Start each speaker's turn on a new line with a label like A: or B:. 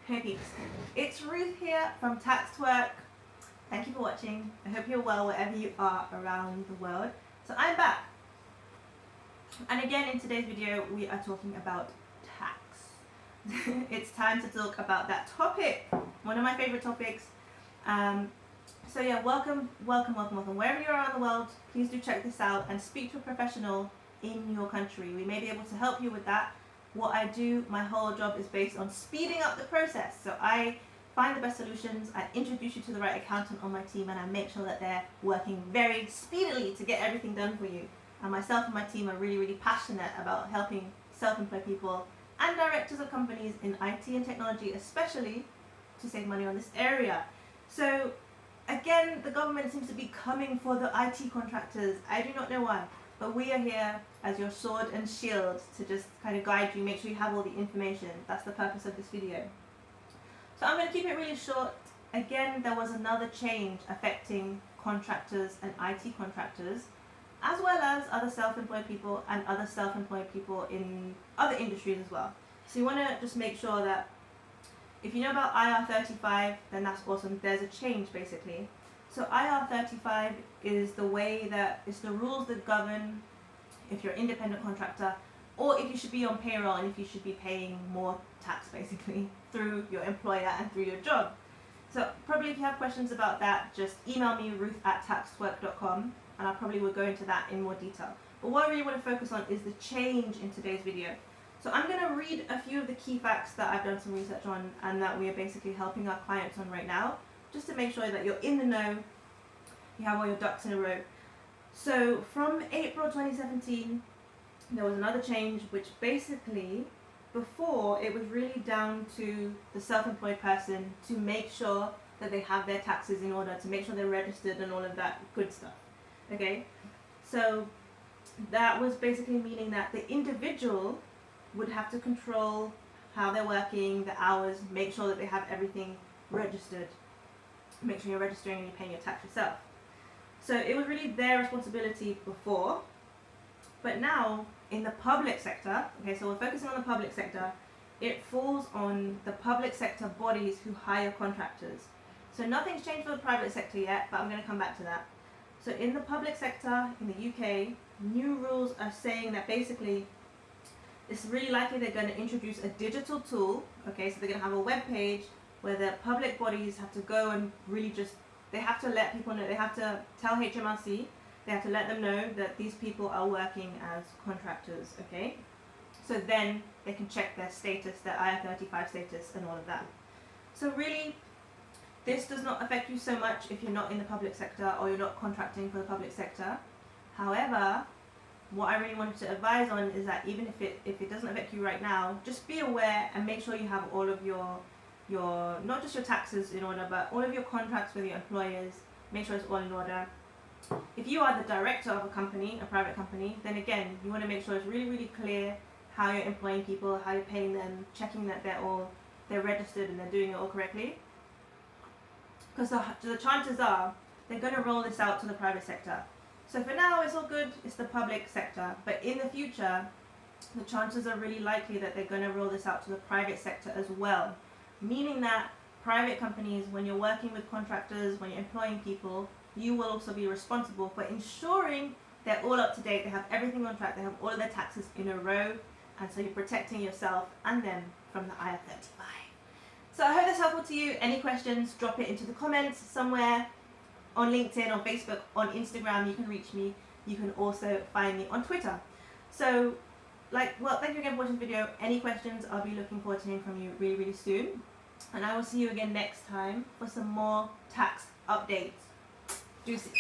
A: Hey peeps, it's Ruth here from Twerk. Thank you for watching. I hope you're well wherever you are around the world. So I'm back. And again in today's video we are talking about tax. It's time to talk about that topic, one of my favorite topics. So yeah, welcome. Wherever you are around the world, please do check this out and speak to a professional in your country. We may be able to help you with that. What I do, my whole job is based on speeding up the process. So I find the best solutions, I introduce you to the right accountant on my team, and I make sure that they're working very speedily to get everything done for you. And myself and my team are really passionate about helping self-employed people and directors of companies in IT and technology, especially to save money on this area. So again, the government seems to be coming for the IT contractors. I do not know why. But we are here as your sword and shield to just kind of guide you, make sure you have all the information. That's the purpose of this video. So I'm going to keep it really short. Again, there was another change affecting contractors and IT contractors, as well as other self-employed people and other self-employed people in other industries as well. So you want to just make sure that if you know about IR35, then that's awesome. There's a change basically. So IR35 is the way that it's the rules that govern if you're an independent contractor or if you should be on payroll and if you should be paying more tax basically through your employer and through your job. So probably if you have questions about that, just email me ruth@taxtwerk.com and I probably will go into that in more detail. But what I really want to focus on is the change in today's video. So I'm going to read a few of the key facts that I've done some research on and that we are basically helping our clients on right now, just to make sure that you're in the know, you have all your ducks in a row. So from April 2017, there was another change, which basically, before it was really down to the self-employed person to make sure that they have their taxes in order, to make sure they're registered and all of that good stuff. Okay, so that was basically meaning that the individual would have to control how they're working, the hours, make sure that they have everything registered. Make sure you're registering and you're paying your tax yourself. So it was really their responsibility before, but now in the public sector, okay, so we're focusing on the public sector, it falls on the public sector bodies who hire contractors. So nothing's changed for the private sector yet, but I'm going to come back to that. So in the public sector in the UK, new rules are saying that basically it's really likely they're going to introduce a digital tool, okay, so they're going to have a web page where the public bodies have to go and really just, they have to let people know, they have to tell HMRC, they have to let them know that these people are working as contractors, okay? So then they can check their status, their IR35 status and all of that. So really, this does not affect you so much if you're not in the public sector or you're not contracting for the public sector. However, what I really wanted to advise on is that even if it doesn't affect you right now, just be aware and make sure you have all of your not just your taxes in order, but all of your contracts with your employers, make sure it's all in order. If you are the director of a company, a private company, then again, you want to make sure it's really clear how you're employing people, how you're paying them, checking that they're registered and they're doing it all correctly. Because the chances are they're going to roll this out to the private sector. So for now, it's all good, it's the public sector, but in the future, the chances are really likely that they're going to roll this out to the private sector as well. Meaning that private companies, when you're working with contractors, when you're employing people, you will also be responsible for ensuring they're all up to date, they have everything on track, they have all of their taxes in a row, and so you're protecting yourself and them from the IR35. So I hope that's helpful to you. Any questions, drop it into the comments somewhere on LinkedIn, on Facebook, on Instagram. You can reach me. You can also find me on Twitter. So thank you again for watching the video. Any questions, I'll be looking forward to hearing from you really soon. And I will see you again next time for some more tax updates. Juicy.